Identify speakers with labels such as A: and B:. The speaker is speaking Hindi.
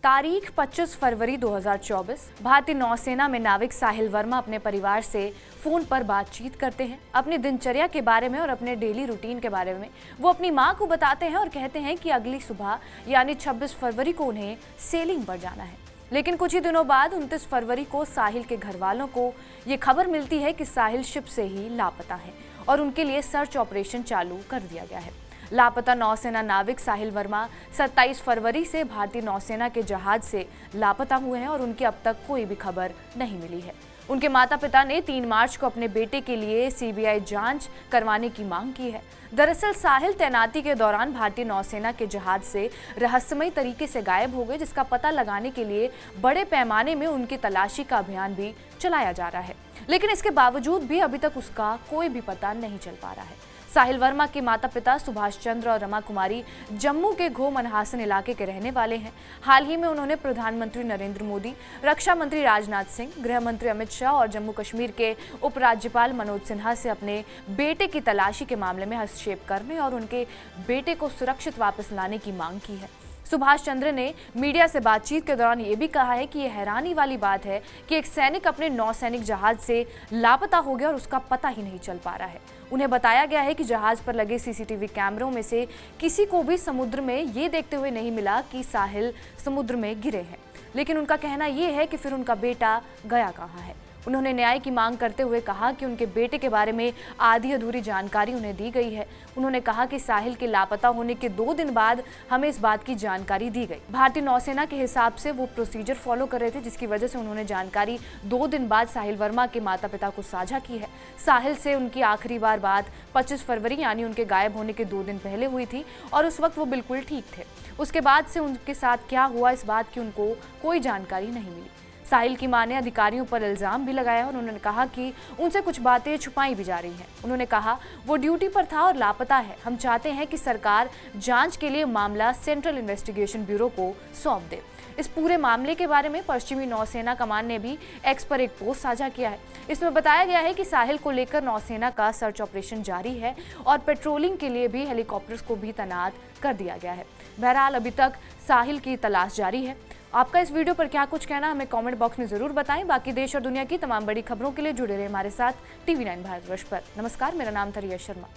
A: तारीख 25 फरवरी 2024। भारतीय नौसेना में नाविक साहिल वर्मा अपने परिवार से फोन पर बातचीत करते हैं। अपनी दिनचर्या के बारे में और अपने डेली रूटीन के बारे में वो अपनी मां को बताते हैं और कहते हैं कि अगली सुबह यानी 26 फरवरी को उन्हें सेलिंग पर जाना है। लेकिन कुछ ही दिनों बाद 29 फरवरी को साहिल के घर वालों को ये खबर मिलती है कि साहिल शिप से ही लापता है और उनके लिए सर्च ऑपरेशन चालू कर दिया गया है। लापता नौसेना नाविक साहिल वर्मा 27 फरवरी से भारतीय नौसेना के जहाज से लापता हुए हैं और उनकी अब तक कोई भी खबर नहीं मिली है। उनके माता पिता ने 3 मार्च को अपने बेटे के लिए सीबीआई जांच करवाने की मांग की है। दरअसल साहिल तैनाती के दौरान भारतीय नौसेना के जहाज से रहस्यमयी तरीके से गायब हो गए, जिसका पता लगाने के लिए बड़े पैमाने में उनकी तलाशी का अभियान भी चलाया जा रहा है। लेकिन इसके बावजूद भी अभी तक उसका कोई भी पता नहीं चल पा रहा है। साहिल वर्मा के माता पिता सुभाष चंद्र और रमा कुमारी जम्मू के घो मनहासन इलाके के रहने वाले हैं। हाल ही में उन्होंने प्रधानमंत्री नरेंद्र मोदी, रक्षा मंत्री राजनाथ सिंह, गृह मंत्री अमित शाह और जम्मू कश्मीर के उपराज्यपाल मनोज सिन्हा से अपने बेटे की तलाशी के मामले में हस्तक्षेप करने और उनके बेटे को सुरक्षित वापस लाने की मांग की है। सुभाष चंद्र ने मीडिया से बातचीत के दौरान ये भी कहा है कि यह हैरानी वाली बात है कि एक सैनिक अपने नौसैनिक जहाज से लापता हो गया और उसका पता ही नहीं चल पा रहा है। उन्हें बताया गया है कि जहाज पर लगे सीसीटीवी कैमरों में से किसी को भी समुद्र में ये देखते हुए नहीं मिला कि साहिल समुद्र में गिरे हैं। लेकिन उनका कहना ये है कि फिर उनका बेटा गया कहाँ है। उन्होंने न्याय की मांग करते हुए कहा कि उनके बेटे के बारे में आधी अधूरी जानकारी उन्हें दी गई है। उन्होंने कहा कि साहिल के लापता होने के 2 दिन बाद हमें इस बात की जानकारी दी गई। भारतीय नौसेना के हिसाब से वो प्रोसीजर फॉलो कर रहे थे, जिसकी वजह से उन्होंने जानकारी 2 दिन बाद साहिल वर्मा के माता पिता को साझा की है। साहिल से उनकी आखिरी बार बात 25 फरवरी यानी उनके गायब होने के 2 दिन पहले हुई थी और उस वक्त वो बिल्कुल ठीक थे। उसके बाद से उनके साथ क्या हुआ इस बात की उनको कोई जानकारी नहीं मिली। साहिल की मां ने अधिकारियों पर इल्जाम भी लगाया और उन्होंने कहा कि उनसे कुछ बातें छुपाई भी जा रही हैं। उन्होंने कहा वो ड्यूटी पर था और लापता है। हम चाहते हैं कि सरकार जांच के लिए मामला सेंट्रल इन्वेस्टिगेशन ब्यूरो को सौंप दे। इस पूरे मामले के बारे में पश्चिमी नौसेना कमान ने भी एक्स पर एक पोस्ट साझा किया है। इसमें बताया गया है कि साहिल को लेकर नौसेना का सर्च ऑपरेशन जारी है और पेट्रोलिंग के लिए भी हेलीकॉप्टर्स को भी तैनात कर दिया गया है। बहरहाल अभी तक साहिल की तलाश जारी है। आपका इस वीडियो पर क्या कुछ कहना हमें कमेंट बॉक्स में जरूर बताएं। बाकी देश और दुनिया की तमाम बड़ी खबरों के लिए जुड़े रहे हमारे साथ TV9 भारतवर्ष पर। नमस्कार, मेरा नाम था रिया शर्मा।